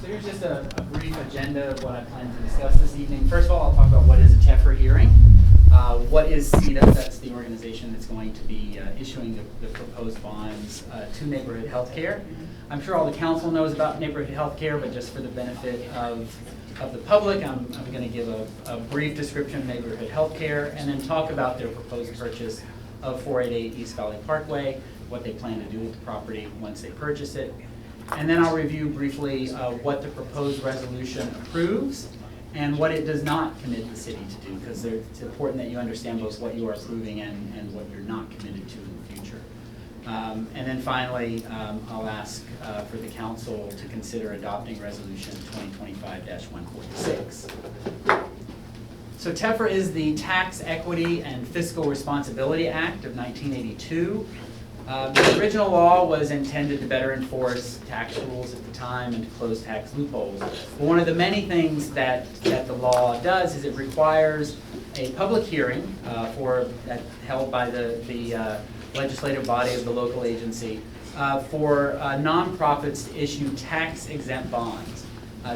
here's just a brief agenda of what I plan to discuss this evening. First of all, I'll talk about what is a TEFRA hearing. What is CEDA? That's the organization that's going to be issuing the proposed bonds to neighborhood health care. I'm sure all the council knows about neighborhood health care, but just for the benefit of the public, I'm going to give a brief description of neighborhood health care and then talk about their proposed purchase of 488 East Valley Parkway, what they plan to do with the property once they purchase it. And then I'll review briefly what the proposed resolution approves and what it does not commit the city to do, because it's important that you understand both what you are approving and what you're not committed to in the future. And then finally, I'll ask for the council to consider adopting Resolution 2025-146. So TEFRA is the Tax Equity and Fiscal Responsibility Act of 1982. The original law was intended to better enforce tax rules at the time and to close tax loopholes. But one of the many things that the law does is it requires a public hearing held by the legislative body of the local agency for nonprofits to issue tax-exempt bonds.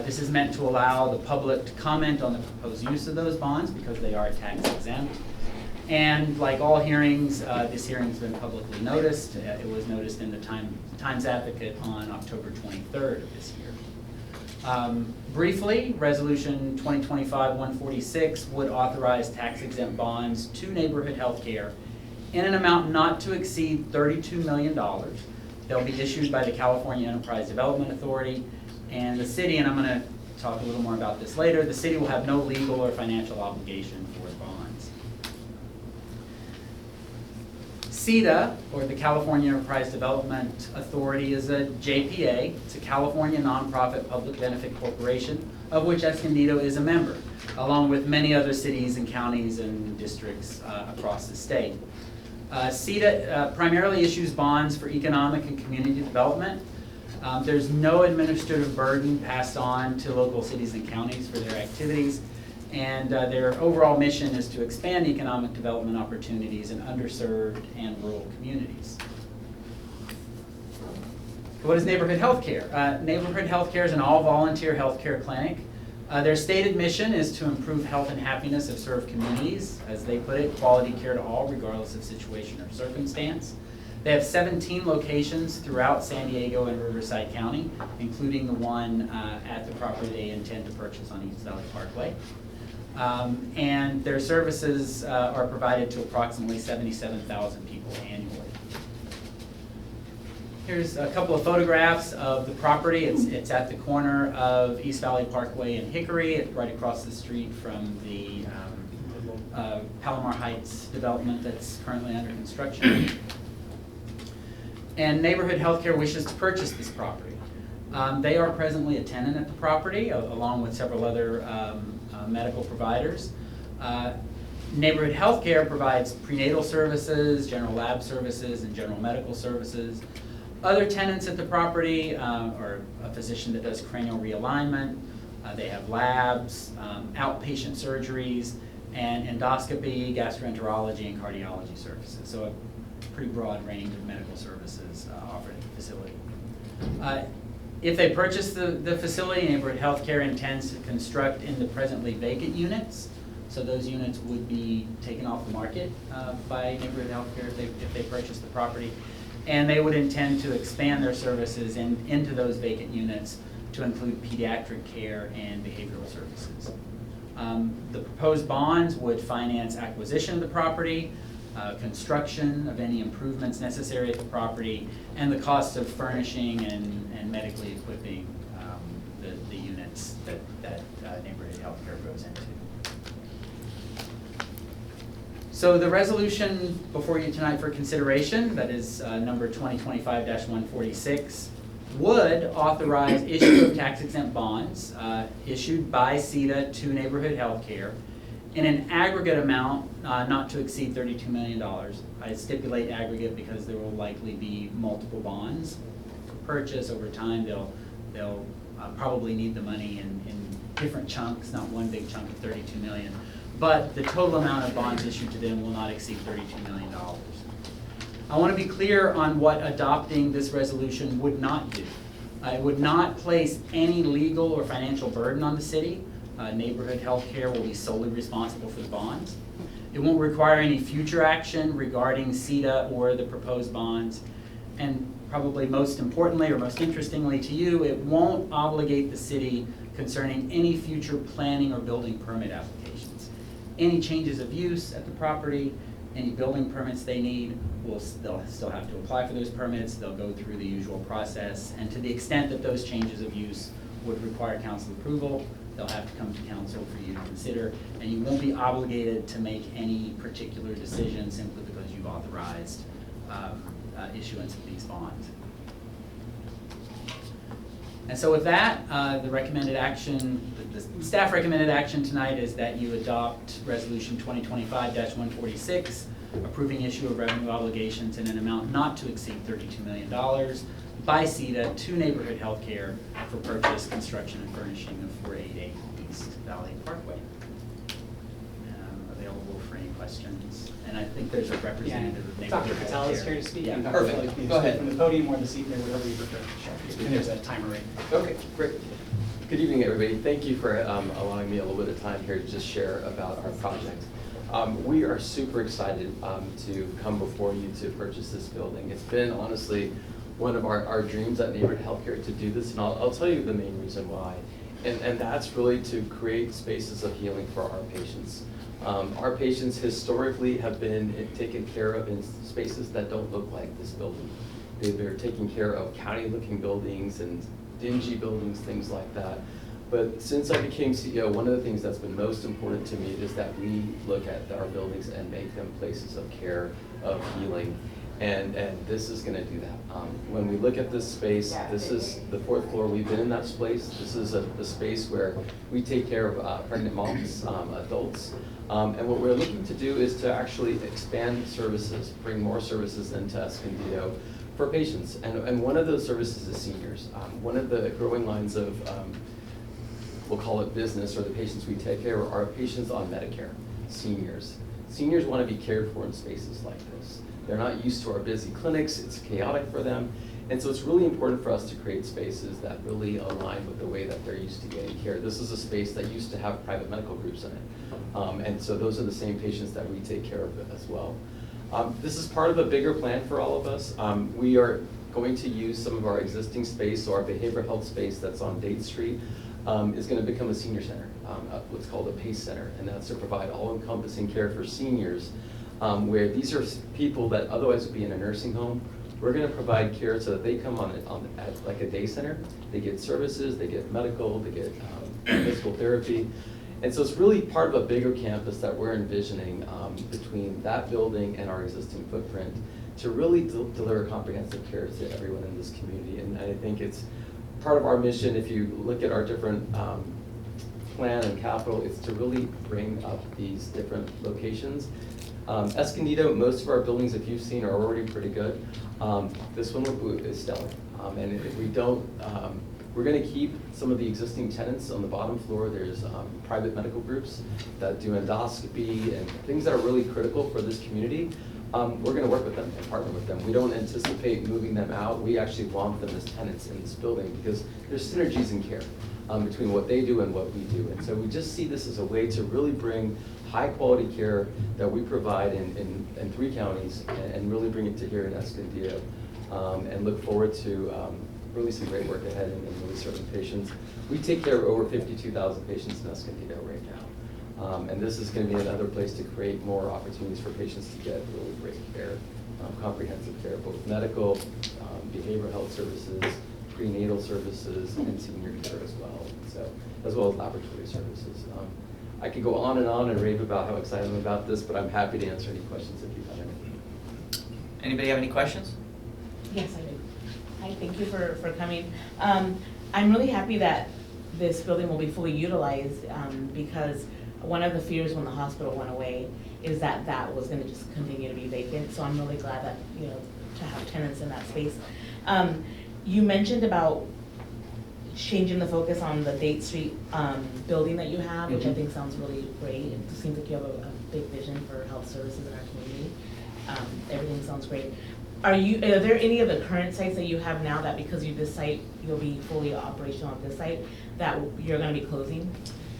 This is meant to allow the public to comment on the proposed use of those bonds because they are tax-exempt. And like all hearings, this hearing's been publicly noticed. It was noticed in the Times Advocate on October 23rd of this year. Briefly, Resolution 2025-146 would authorize tax-exempt bonds to neighborhood health care in an amount not to exceed $32 million. They'll be issued by the California Enterprise Development Authority, and the city, and I'm going to talk a little more about this later, the city will have no legal or financial obligation for the bonds. CEDA, or the California Enterprise Development Authority, is a JPA. It's a California nonprofit public benefit corporation, of which Escondido is a member, along with many other cities and counties and districts across the state. CEDA primarily issues bonds for economic and community development. There's no administrative burden passed on to local cities and counties for their activities. And their overall mission is to expand economic development opportunities in underserved and rural communities. What is neighborhood health care? Neighborhood health care is an all-volunteer health care clinic. Their stated mission is to improve health and happiness of served communities. As they put it, quality care to all, regardless of situation or circumstance. They have 17 locations throughout San Diego and Riverside County, including the one at the property they intend to purchase on East Valley Parkway. And their services are provided to approximately 77,000 people annually. Here's a couple of photographs of the property. It's at the corner of East Valley Parkway and Hickory, right across the street from the Palomar Heights development that's currently under construction. And Neighborhood Healthcare wishes to purchase this property. They are presently a tenant at the property, along with several other medical providers. Neighborhood Healthcare provides prenatal services, general lab services, and general medical services. Other tenants at the property are a physician that does cranial realignment. They have labs, outpatient surgeries, and endoscopy, gastroenterology, and cardiology services. So a pretty broad range of medical services offered at the facility. If they purchase the facility, Neighborhood Healthcare intends to construct in the presently vacant units. So those units would be taken off the market by Neighborhood Healthcare if they purchase the property. And they would intend to expand their services into those vacant units to include pediatric care and behavioral services. The proposed bonds would finance acquisition of the property, construction of any improvements necessary at the property, and the cost of furnishing and medically equipping the units that Neighborhood Healthcare goes into. So the resolution before you tonight for consideration, that is number 2025-146, would authorize issue of tax-exempt bonds issued by CEDA to Neighborhood Healthcare in an aggregate amount not to exceed $32 million. I stipulate aggregate because there will likely be multiple bonds for purchase over time. They'll probably need the money in different chunks, not one big chunk of $32 million. But the total amount of bonds issued to them will not exceed $32 million. I want to be clear on what adopting this resolution would not do. It would not place any legal or financial burden on the city. Neighborhood health care will be solely responsible for the bonds. It won't require any future action regarding CETA or the proposed bonds. And probably most importantly or most interestingly to you, it won't obligate the city concerning any future planning or building permit applications. Any changes of use at the property, any building permits they need, they'll still have to apply for those permits. They'll go through the usual process. And to the extent that those changes of use would require council approval, they'll have to come to council for you to consider. And you won't be obligated to make any particular decision simply because you've authorized issuance of these bonds. And so with that, the recommended action, the staff recommended action tonight is that you adopt Resolution 2025-146, approving issue of revenue obligations in an amount not to exceed $32 million by CETA to Neighborhood Healthcare for purchase, construction, and furnishing of 488 East Valley Parkway. Available for any questions. And I think there's a representative of Neighborhood Dr. Patel is here to speak. Yeah. Perfect. Go ahead. From the podium or the seat there, whatever you prefer. And there's a timer right. Okay, great. Good evening, everybody. Thank you for allowing me a little bit of time here to just share about our project. We are super excited to come before you to purchase this building. It's been honestly one of our dreams at Neighborhood Healthcare to do this, and I'll tell you the main reason why. And that's really to create spaces of healing for our patients. Our patients historically have been taken care of in spaces that don't look like this building. They're taken care of county-looking buildings and dingy buildings, things like that. But since I became CEO, one of the things that's been most important to me is that we look at our buildings and make them places of care, of healing. And this is going to do that. When we look at this space, this is the 4th floor. We've been in that space. This is the space where we take care of pregnant moms, adults. And what we're looking to do is to actually expand services, bring more services into Escondido for patients. And one of those services is seniors. One of the growing lines of, we'll call it business, or the patients we take care of are patients on Medicare, seniors. Seniors want to be cared for in spaces like this. They're not used to our busy clinics. It's chaotic for them. And so it's really important for us to create spaces that really align with the way that they're used to getting care. This is a space that used to have private medical groups in it. And so those are the same patients that we take care of as well. This is part of a bigger plan for all of us. We are going to use some of our existing space, so our behavioral health space that's on Date Street is going to become a senior center, what's called a PACE center, and that's to provide all-encompassing care for seniors, where these are people that otherwise would be in a nursing home. We're going to provide care so that they come at like a day center. They get services, they get medical, they get physical therapy. And so it's really part of a bigger campus that we're envisioning between that building and our existing footprint to really deliver comprehensive care to everyone in this community. And I think it's part of our mission. If you look at our different plan and capital, it's to really bring up these different locations. Escondido, most of our buildings, if you've seen, are already pretty good. This one is stellar. And if we don't, we're going to keep some of the existing tenants on the bottom floor. There's private medical groups that do endoscopy and things that are really critical for this community. We're going to work with them and partner with them. We don't anticipate moving them out. We actually want them as tenants in this building because there's synergies in care between what they do and what we do. And so we just see this as a way to really bring high quality care that we provide in 3 counties and really bring it to here in Escondido, and look forward to really some great work ahead and really serving patients. We take care of over 52,000 patients in Escondido right now. And this is going to be another place to create more opportunities for patients to get really great care, comprehensive care, both medical, behavioral health services, prenatal services, and senior care as well. So, as well as laboratory services. I could go on and rave about how excited I'm about this, but I'm happy to answer any questions if you have any. Anybody have any questions? Yes, I do. Hi, thank you for coming. I'm really happy that this building will be fully utilized because one of the fears when the hospital went away is that that was going to just continue to be vacant. So I'm really glad that, to have tenants in that space. You mentioned about changing the focus on the Date Street building that you have, which I think sounds really great. It seems like you have a big vision for health services in our community. Everything sounds great. are there any of the current sites that you have now that because you this site, you'll be fully operational on this site, that you're gonna be closing?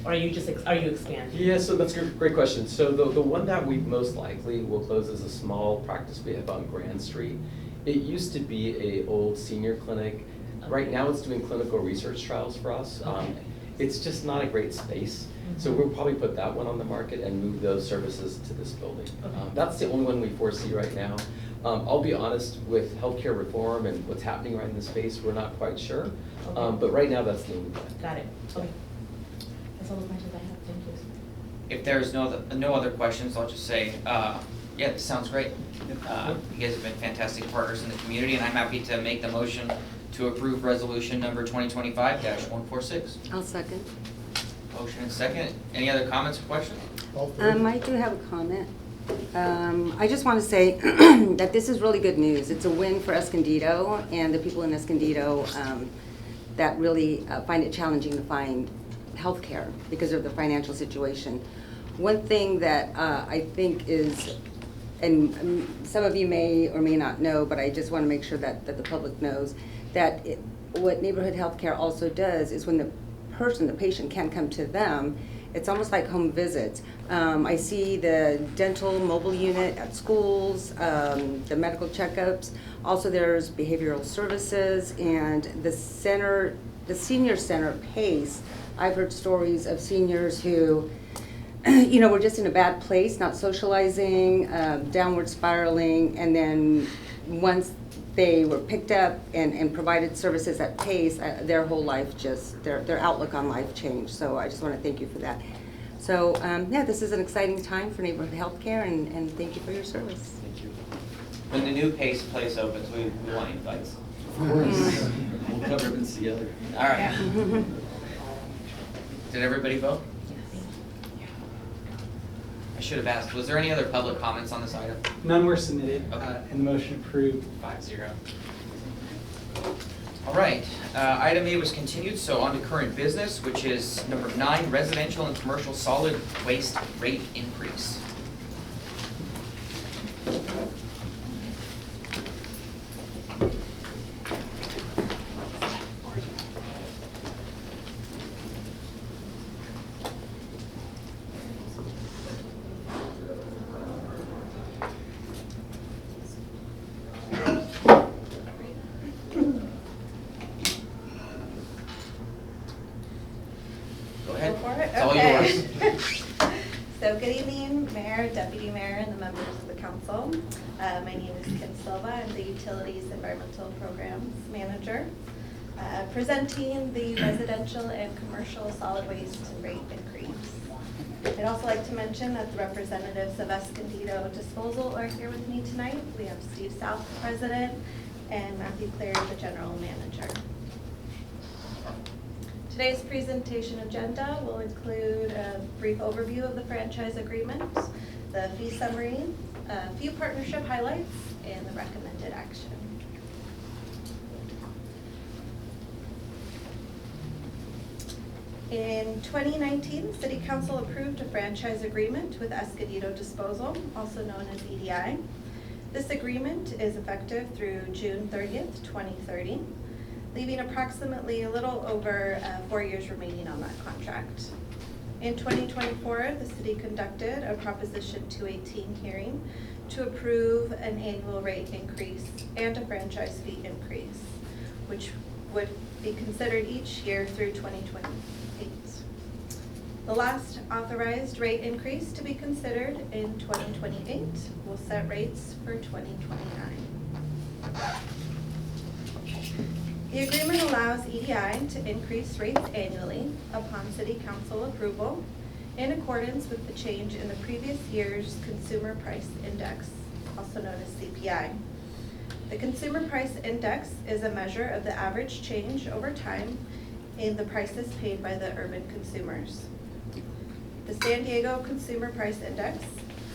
Or are you just, are you expanding? Yeah, so that's a great question. So the one that we most likely will close is a small practice we have on Grand Street. It used to be a old senior clinic. Right now it's doing clinical research trials for us. It's just not a great space. So we'll probably put that one on the market and move those services to this building. That's the only one we foresee right now. I'll be honest, with healthcare reform and what's happening right in the space, we're not quite sure. But right now that's the only one. Got it, okay. That's all the questions I have, thank you. If there's no other questions, I'll just say, yeah, this sounds great. You guys have been fantastic partners in the community, and I'm happy to make the motion to approve resolution number 2025-146. I'll second. Motion and second. Any other comments or questions? I do have a comment. I just want to say that this is really good news. It's a win for Escondido and the people in Escondido that really find it challenging to find health care because of the financial situation. One thing that I think is, and some of you may or may not know, but I just want to make sure that the public knows, that what neighborhood health care also does is when the patient can't come to them, it's almost like home visits. I see the dental mobile unit at schools, the medical checkups. Also, there's behavioral services, and the senior center PACE. I've heard stories of seniors who, were just in a bad place, not socializing, downward spiraling, and then once they were picked up and provided services at PACE, their whole life their outlook on life changed. So I just want to thank you for that. So yeah, this is an exciting time for neighborhood health care, and thank you for your service. Thank you. When the new PACE place opens, we want invites. Of course. We'll cover events together. All right. Did everybody vote? I should have asked, was there any other public comments on this item? None were submitted, Okay. and the motion approved 5-0. All right, item A was continued, so on to current business, which is number 9, residential and commercial solid waste rate increase. Go ahead. Go for it? It's all Okay. yours. So good evening, Mayor, Deputy Mayor, and the members of the council. My name is Kim Silva. I'm the Utilities Environmental Programs Manager. Presenting the residential and commercial solid waste rate increase. I'd also like to mention that the representatives of Escondido Disposal are here with me tonight. We have Steve South, the president, and Matthew Clare, the general manager. Today's presentation agenda will include a brief overview of the franchise agreement, the fee summary, a few partnership highlights, and the recommended action. In 2019, the City Council approved a franchise agreement with Escondido Disposal, also known as EDI. This agreement is effective through June 30th, 2030. Leaving approximately a little over 4 years remaining on that contract. In 2024, the city conducted a Proposition 218 hearing to approve an annual rate increase and a franchise fee increase, which would be considered each year through 2028. The last authorized rate increase to be considered in 2028 will set rates for 2029. The agreement allows EDI to increase rates annually upon City Council approval in accordance with the change in the previous year's Consumer Price Index, also known as CPI. The Consumer Price Index is a measure of the average change over time in the prices paid by the urban consumers. The San Diego Consumer Price Index,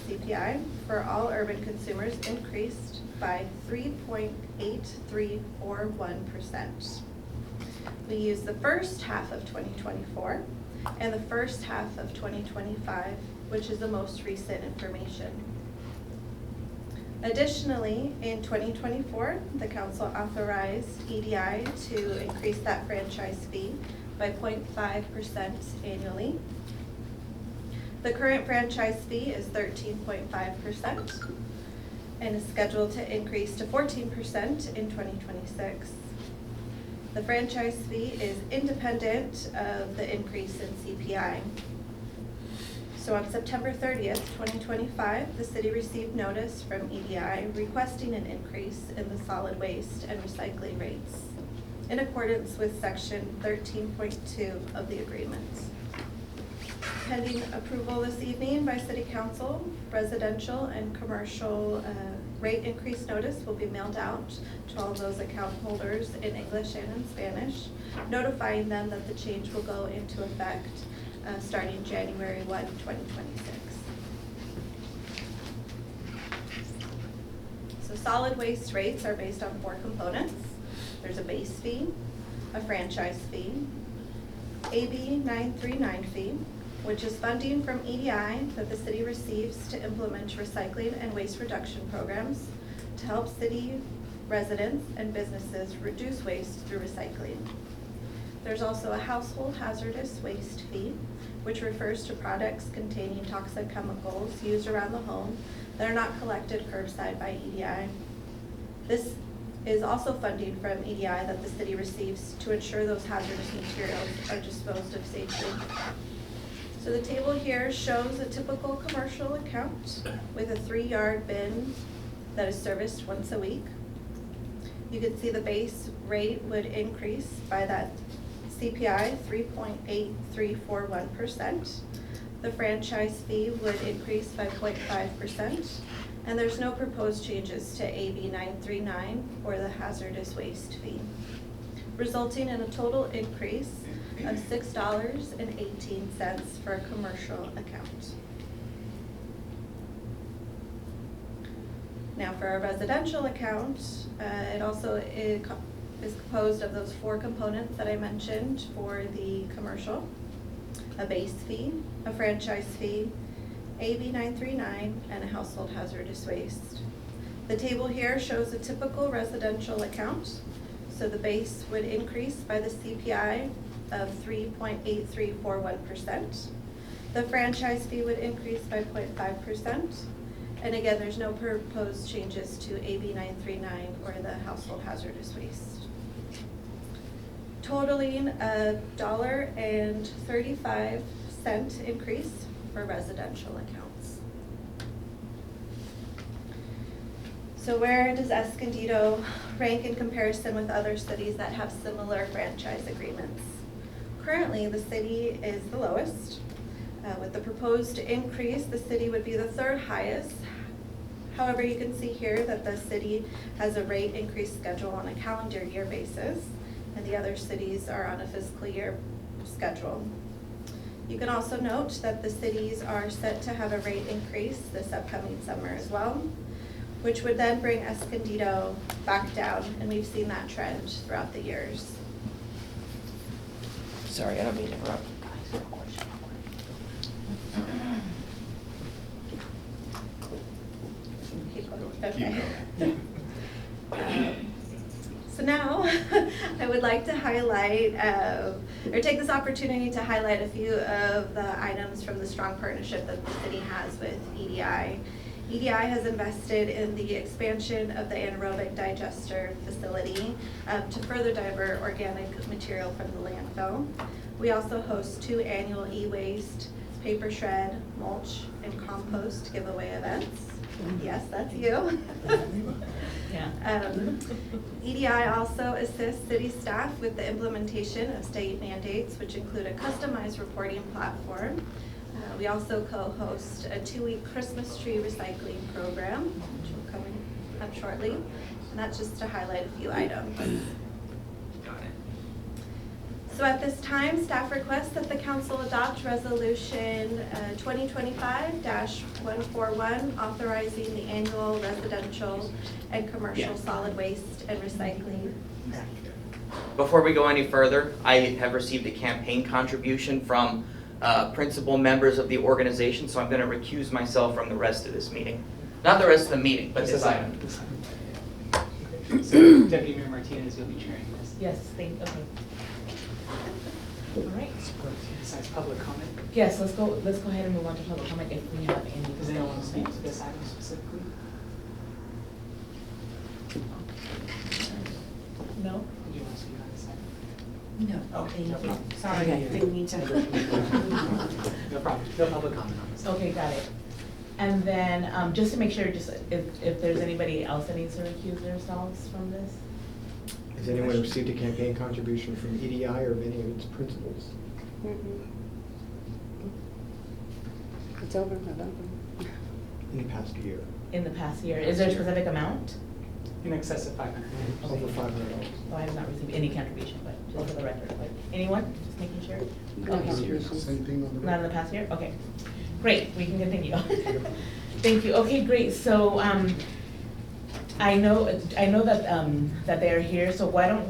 CPI, for all urban consumers increased by 3.8341%. We use the first half of 2024 and the first half of 2025, which is the most recent information. Additionally, in 2024, the council authorized EDI to increase that franchise fee by 0.5% annually. The current franchise fee is 13.5% and is scheduled to increase to 14% in 2026. The franchise fee is independent of the increase in CPI. So on September 30th, 2025, the city received notice from EDI requesting an increase in the solid waste and recycling rates in accordance with section 13.2 of the agreement. Pending approval this evening by City Council, residential and commercial rate increase notice will be mailed out to all those account holders in English and in Spanish, notifying them that the change will go into effect starting January 1, 2026. So solid waste rates are based on 4 components. There's a base fee, a franchise fee, AB 939 fee, which is funding from EDI that the city receives to implement recycling and waste reduction programs to help city residents and businesses reduce waste through recycling. There's also a household hazardous waste fee, which refers to products containing toxic chemicals used around the home that are not collected curbside by EDI. This is also funding from EDI that the city receives to ensure those hazardous materials are disposed of safely. So the table here shows a typical commercial account with a 3-yard bin that is serviced once a week. You can see the base rate would increase by that CPI 3.8341%. The franchise fee would increase by 0.5%, and there's no proposed changes to AB 939 or the hazardous waste fee, resulting in a total increase of $6.18 for a commercial account. Now for a residential account, it also is composed of those 4 components that I mentioned for the commercial: a base fee, a franchise fee, AB 939, and a household hazardous waste. The table here shows a typical residential account. So the base would increase by the CPI of 3.8341%. The franchise fee would increase by 0.5%. And again, there's no proposed changes to AB 939 or the household hazardous waste. Totaling $1.35 increase for residential accounts. So where does Escondido rank in comparison with other cities that have similar franchise agreements? Currently, the city is the lowest. With the proposed increase, the city would be the 3rd highest. However, you can see here that the city has a rate increase schedule on a calendar year basis, and the other cities are on a fiscal year schedule. You can also note that the cities are set to have a rate increase this upcoming summer as well, which would then bring Escondido back down, and we've seen that trend throughout the years. Sorry, I don't mean to interrupt. Okay. So now, I would like to highlight, or take this opportunity to highlight a few of the items from the strong partnership that the city has with EDI. EDI has invested in the expansion of the anaerobic digester facility to further divert organic material from the landfill. We also host 2 annual e-waste, paper shred, mulch, and compost giveaway events. Yes, that's you. Yeah. EDI also assists city staff with the implementation of state mandates, which include a customized reporting platform. We also co-host a 2-week Christmas tree recycling program, which will come up shortly. And that's just to highlight a few items. Got it. So at this time, staff requests that the council adopt resolution 2025-141, authorizing the annual residential and commercial solid waste and recycling. Before we go any further, I have received a campaign contribution from principal members of the organization, so I'm going to recuse myself from the rest of this meeting. Not the rest of the meeting, but Just this item. This item. Okay. So Deputy Mayor Martinez, you'll be chairing this. Yes, okay. All right. Besides public comment, Yes, let's go ahead and move on to public comment if we have any. does anyone want to speak to this item specifically? No? Do you want to speak on this item? No. Okay, no problem. Sorry, I didn't mean to. No problem, no public comment on this. Okay, got it. And then, just to make sure, just if there's anybody else that needs to recuse themselves from this? Has anyone received a campaign contribution from EDI or any of its principals? It's over, November. In the past year? In the past year, is there a specific amount? In excess of 500. Over $500. Oh, I have not received any contribution, but just for the record, but anyone, just making sure? No Okay. contributions. Same thing on the. Not in the past year? Okay, great, we can continue. Thank you, okay, great, so, I know that they're here, so why don't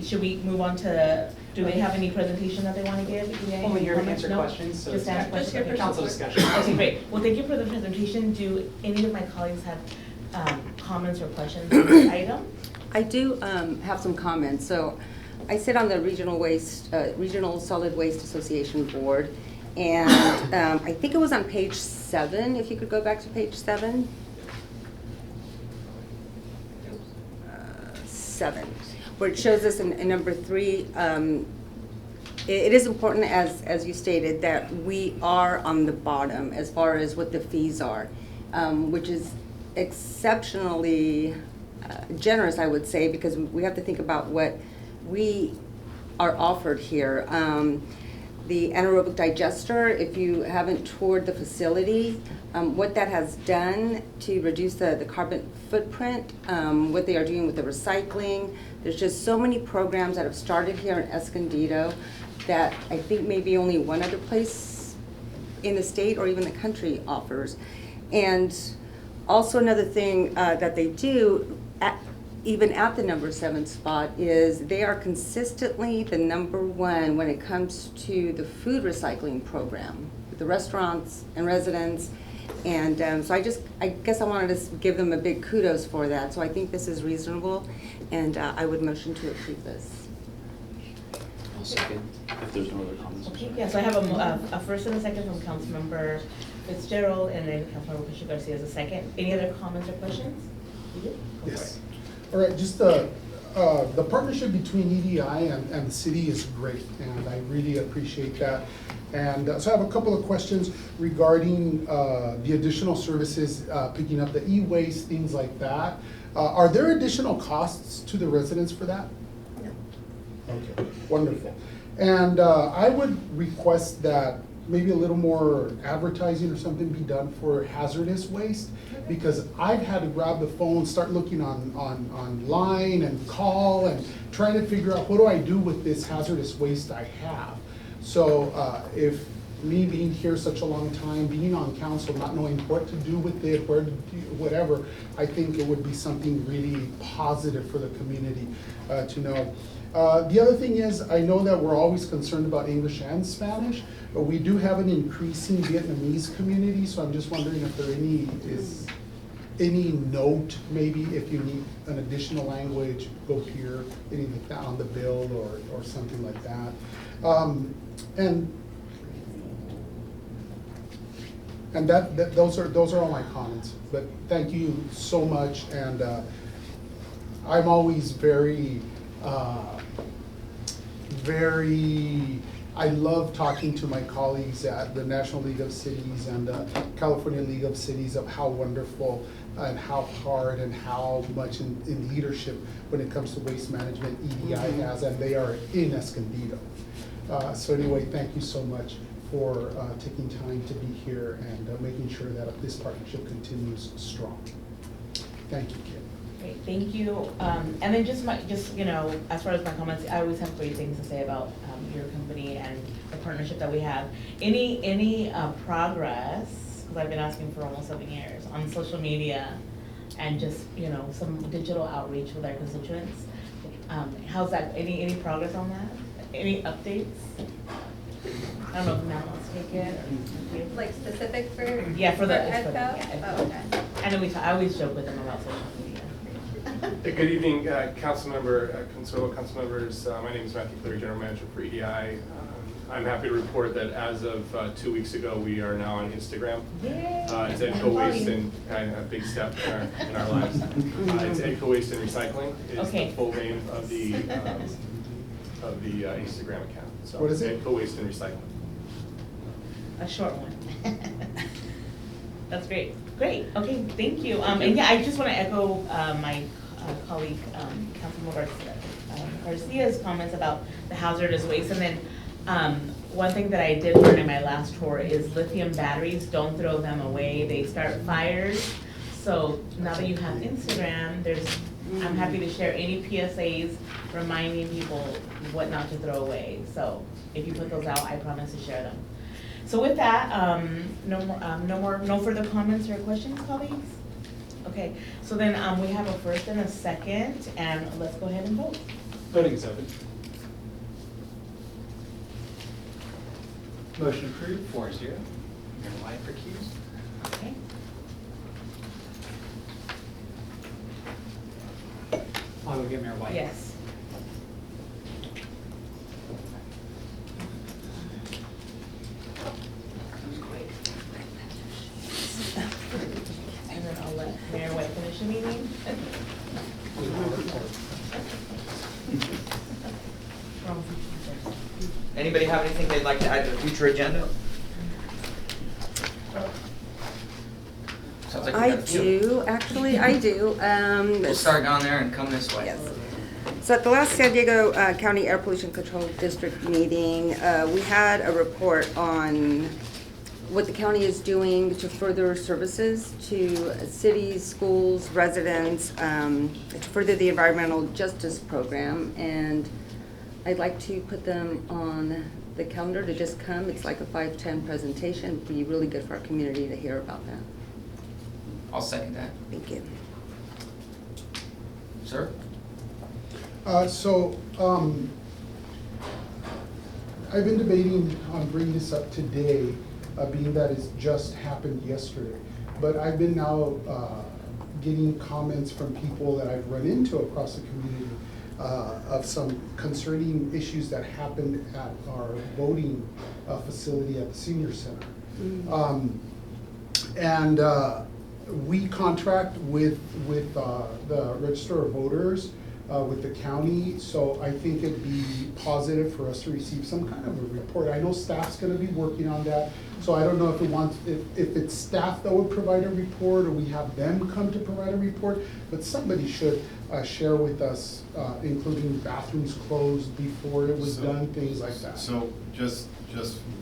should we move on to, do they have any presentation that they wanna give? Do they have Only any here to comments? answer No? questions, so Just it's answer questions, okay. council discussion. Okay, great, well, thank you for the presentation, do any of my colleagues have, comments or questions on this item? I do have some comments. So I sit on the Regional Solid Waste Association Board, and I think it was on page 7, if you could go back to page 7. 7, where it shows us in number 3, it is important, as you stated, that we are on the bottom as far as what the fees are, which is exceptionally generous, I would say, because we have to think about what we are offered here. The anaerobic digester, if you haven't toured the facility, what that has done to reduce the carbon footprint, what they are doing with the recycling. There's just so many programs that have started here in Escondido that I think maybe only one other place in the state or even the country offers. And also another thing that they do, even at the number 7 spot, is they are consistently the number 1 when it comes to the food recycling program with the restaurants and residents. And so I guess I wanted to give them a big kudos for that. So I think this is reasonable, and I would motion to approve this. I'll second, if there's no other comments. Okay, yeah, so I have a first and a second from Councilmember Fitzgerald, and then Councilmember Bishop Garcia as a second. Any other comments or questions? You do? Go for Yes. it. All right, just the partnership between EDI and the city is great, and I really appreciate that. And so I have a couple of questions regarding the additional services, picking up the e-waste, things like that. Are there additional costs to the residents for that? No. Okay, wonderful. And I would request that maybe a little more advertising or something be done for hazardous waste, because I've had to grab the phone, start looking online and call and trying to figure out what do I do with this hazardous waste I have. So if me being here such a long time, being on council, not knowing what to do with it, where to do, whatever, I think it would be something really positive for the community to know. The other thing is, I know that we're always concerned about English and Spanish, but we do have an increasing Vietnamese community, so I'm just wondering if there is any note, maybe if you need an additional language, go here, anything like that on the bill or something like that. And those are all my comments. But thank you so much, and I'm always very. I love talking to my colleagues at the National League of Cities and the California League of Cities of how wonderful and how hard and how much in leadership when it comes to waste management EDI has, and they are in Escondido. So anyway, thank you so much for taking time to be here and making sure that this partnership continues strong. Thank you, Kim. Great, thank you. And then just you know, as far as my comments, I always have great things to say about your company and the partnership that we have. Any progress, because I've been asking for almost 7 years, on social media and just, you know, some digital outreach with our constituents. How's that, any progress on that? Any updates? I don't know if Matt wants to take it or. Like specific for? Yeah, for the, for it's for the, EdCo? yeah, Oh, EdCo. okay. And then I always joke with them about social media. Good evening, Councilmember, council members. My name is Matthew Cleary, General Manager for EDI. I'm happy to report that as of 2 weeks ago, we are now on Instagram. Yay. It's Edco Waste and kind of a big step in our lives. It's Edco Waste and Recycling is Okay. the full name of the Instagram account. So What is it? Edco Waste and Recycling. A short one. That's great. Great. Okay, thank you. And yeah, I just want to echo my colleague, Councilmember Garcia's comments about the hazardous waste. And then one thing that I did learn in my last tour is lithium batteries, don't throw them away. They start fires. So now that you have Instagram, I'm happy to share any PSAs reminding people what not to throw away. So if you put those out, I promise to share them. So with that, no further comments or questions, colleagues? Okay, so then we have a first and a second, and let's go ahead and vote. Voting is open. Motion approved, 4-0. Mayor White recused. Okay. I'll go get Mayor White. Yes. And then I'll let Mayor White finish the meeting. Anybody have anything they'd like to add to the future agenda? Sounds like we I got a few. do, actually, I do. We'll start down there and come this way. Yes. So at the last San Diego County Air Pollution Control District meeting, we had a report on what the county is doing to further services to cities, schools, residents, to further the environmental justice program. And I'd like to put them on the calendar to just come. It's like a 5-10 presentation. It'd be really good for our community to hear about that. I'll second that. Thank you. Sir? I've been debating on bringing this up today, being that it's just happened yesterday. But I've been now getting comments from people that I've run into across the community of some concerning issues that happened at our voting facility at the senior center. We contract with the Register of Voters, with the county, so I think it'd be positive for us to receive some kind of a report. I know staff's gonna be working on that, so I don't know if it's staff that would provide a report, or we have them come to provide a report, but somebody should share with us, including bathrooms closed before it was done, things like that. So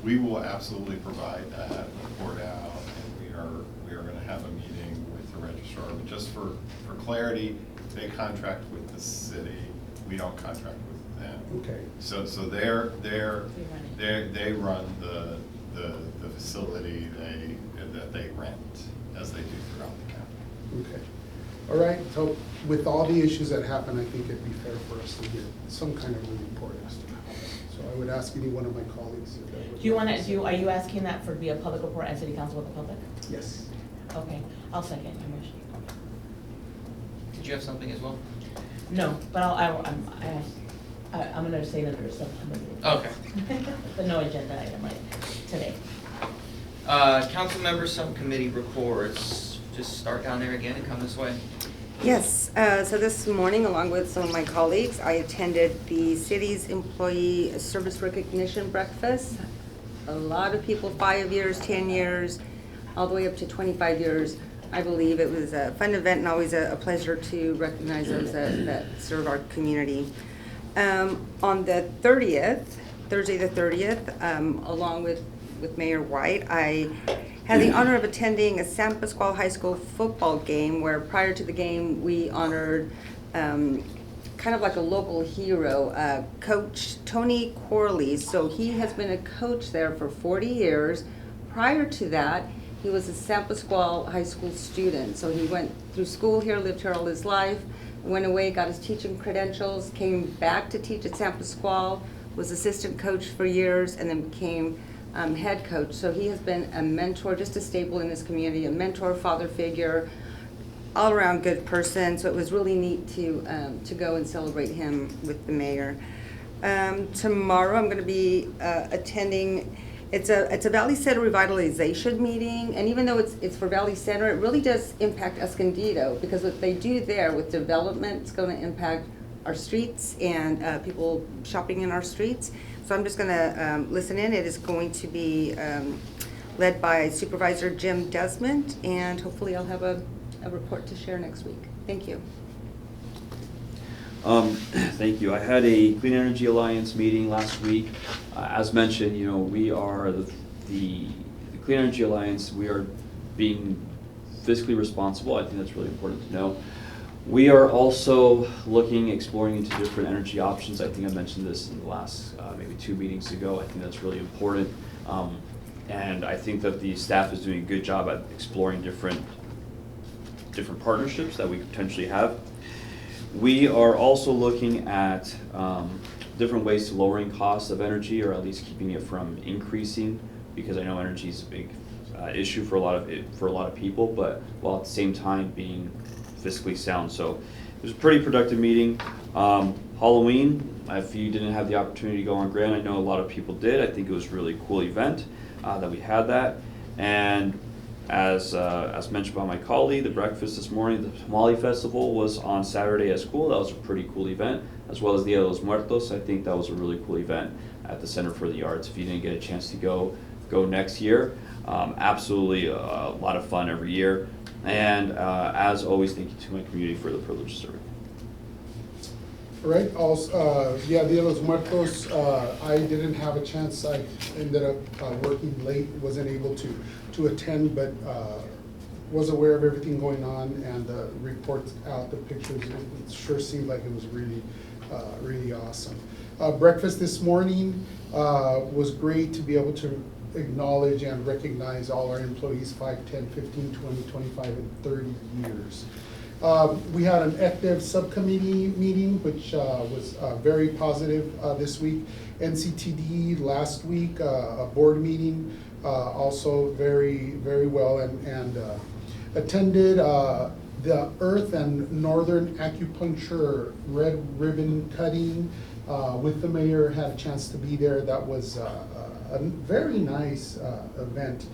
we will absolutely provide that report out, and we are gonna have a meeting with the registrar, but just for clarity, they contract with the city, we don't contract with them. Okay. So they run the facility that they rent, as they do throughout the county. Okay. All right, so with all the issues that happen, I think it'd be fair for us to get some kind of a report as to how. So I would ask any one of my colleagues if they would. Do you want to, are you asking that for be a public report at City Council with the public? Yes. Okay, I'll second your motion. Did you have something as well? No, but I'm gonna say that there's something. Okay. But no agenda item right today. Council member subcommittee reports. Just start down there again and come this way. Yes, so this morning, along with some of my colleagues, I attended the city's employee service recognition breakfast. A lot of people, 5 years, 10 years, all the way up to 25 years. I believe it was a fun event and always a pleasure to recognize those that serve our community. On the 30th, Thursday the 30th, along with Mayor White, I had the honor of attending a San Pasqual High School football game where prior to the game we honored kind of like a local hero, Coach Tony Corley. So he has been a coach there for 40 years. Prior to that, he was a San Pasqual High School student. So he went through school here, lived here all his life, went away, got his teaching credentials, came back to teach at San Pasqual, was assistant coach for years, and then became head coach. So he has been a mentor, just a staple in this community, a mentor, father figure, all around good person. So it was really neat to go and celebrate him with the mayor. Tomorrow I'm going to be attending. It's a Valley Center revitalization meeting, and even though it's for Valley Center, it really does impact Escondido, because what they do there with development is going to impact our streets and people shopping in our streets. So I'm just going to listen in. It is going to be led by Supervisor Jim Desmond, and hopefully I'll have a report to share next week. Thank you. Thank you. I had a Clean Energy Alliance meeting last week. As mentioned, we are the Clean Energy Alliance. We are being fiscally responsible. I think that's really important to know. We are also exploring into different energy options. I think I mentioned this in the last maybe 2 meetings ago. I think that's really important. And I think that the staff is doing a good job at exploring different partnerships that we could potentially have. We are also looking at different ways to lowering costs of energy, or at least keeping it from increasing, because I know energy is a big issue for a lot of people, but while at the same time being fiscally sound. So it was a pretty productive meeting. Halloween, if you didn't have the opportunity to go on Grand, I know a lot of people did. I think it was a really cool event that we had that. And as mentioned by my colleague, the breakfast this morning, the Tamale Festival was on Saturday at school. That was a pretty cool event, as well as Dia de los Muertos. I think that was a really cool event at the Center for the Arts. If you didn't get a chance to go next year. Absolutely a lot of fun every year. And as always, thank you to my community for the privilege of serving. All right, also, Dia de los Muertos, I didn't have a chance. I ended up working late, wasn't able to attend, but was aware of everything going on, and the reports out, the pictures, it sure seemed like it was really, really awesome. Breakfast this morning was great to be able to acknowledge and recognize all our employees 5, 10, 15, 20, 25, and 30 years. We had an ECDEV subcommittee meeting, which was very positive this week. NCTD last week, a board meeting, also very, very well, and attended the Earth and Northern Acupuncture red ribbon cutting with the mayor. Had a chance to be there. That was a very nice event.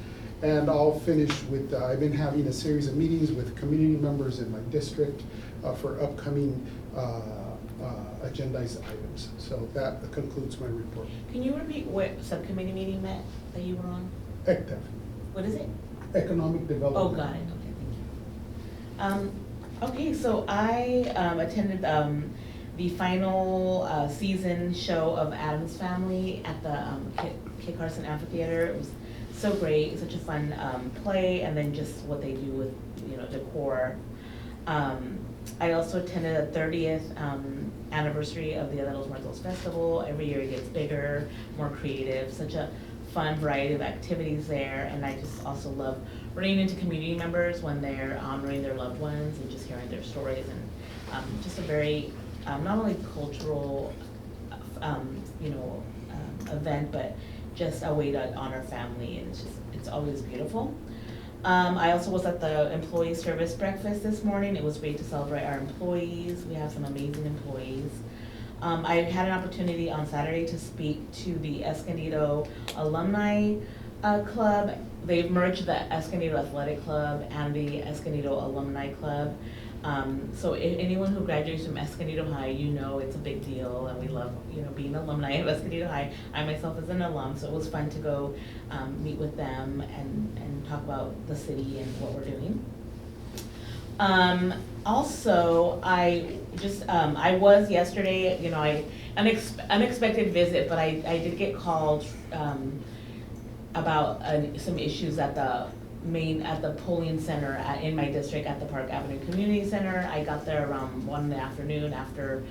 And I'll finish with, I've been having a series of meetings with community members in my district for upcoming agendized items. So that concludes my report. Can you repeat what subcommittee meeting that you were on? ECDEV, What is it? Economic Development. Oh, got it, okay, thank you. Okay, so I attended the final season show of Addams Family at the Kit Carson Amphitheater. It was so great, it's such a fun play, and then just what they do with decor. I also attended the 30th anniversary of the Dia de los Muertos Festival. Every year it gets bigger, more creative, such a fun variety of activities there, and I just also love running into community members when they're honoring their loved ones and just hearing their stories, and just a very not only cultural event, but just a way to honor family, and it's always beautiful. I also was at the employee service breakfast this morning. It was great to celebrate our employees. We have some amazing employees. I had an opportunity on Saturday to speak to the Escondido Alumni Club. They've merged the Escondido Athletic Club and the Escondido Alumni Club. So if anyone who graduates from Escondido High, it's a big deal, and we love, being alumni of Escondido High. I myself is an alum, so it was fun to go meet with them and talk about the city and what we're doing. Also, I was yesterday, unexpected visit, but I did get called about some issues at the polling center in my district at the Park Avenue Community Center. I got there around 1 in the afternoon after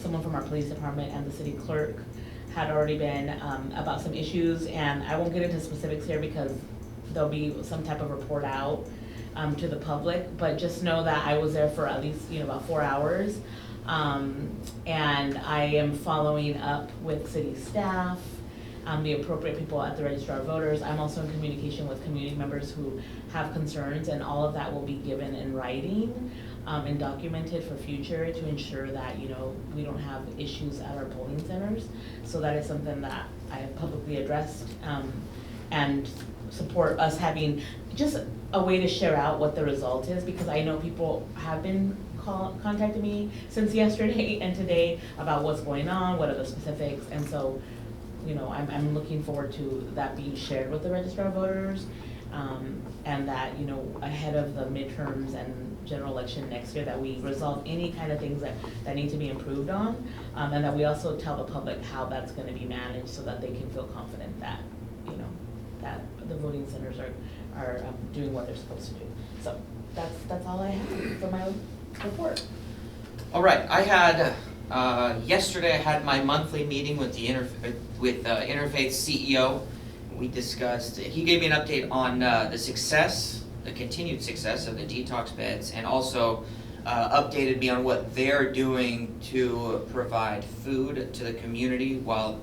someone from our police department and the city clerk had already been about some issues, and I won't get into specifics here because there'll be some type of report out to the public, but just know that I was there for at least about 4 hours. And I am following up with city staff, the appropriate people at the registrar of voters. I'm also in communication with community members who have concerns, and all of that will be given in writing and documented for future to ensure that, you know, we don't have issues at our polling centers. So that is something that I have publicly addressed, and support us having just a way to share out what the result is, because I know people have been contacting me since yesterday and today about what's going on, what are the specifics, and so, you know, I'm looking forward to that being shared with the registrar of voters, and that, you know, ahead of the midterms and general election next year, that we resolve any kind of things that need to be improved on, and that we also tell the public how that's gonna be managed so that they can feel confident that, you know, that the voting centers are doing what they're supposed to do. So that's all I have for my report. All right, I had, yesterday I had my monthly meeting with the Interfaith CEO. We discussed, he gave me an update on the continued success of the detox beds, and also updated me on what they're doing to provide food to the community while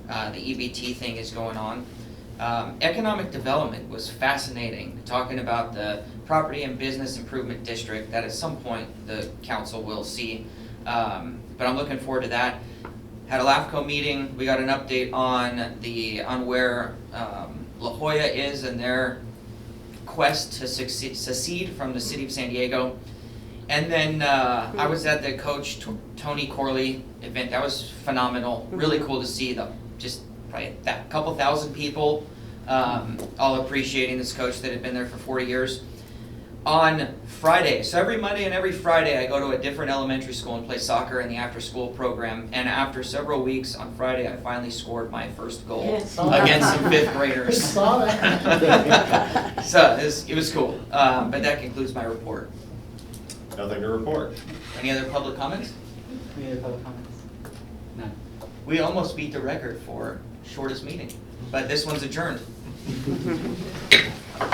the EBT thing is going on. Economic development was fascinating, talking about the property and business improvement district that at some point the council will see. But I'm looking forward to that. Had a LAFCO meeting. We got an update on where La Jolla is and their quest to secede from the city of San Diego. And then I was at the Coach Tony Corley event. That was phenomenal. Really cool to see just probably that couple thousand people all appreciating this coach that had been there for 40 years. On Friday, so every Monday and every Friday I go to a different elementary school and play soccer in the after school program, and after several weeks on Friday I finally scored my first goal against some 5th graders. Saw that. So it was cool, but that concludes my report. Nothing to report. Any other public comments? Any other public comments? None. We almost beat the record for shortest meeting, but this one's adjourned.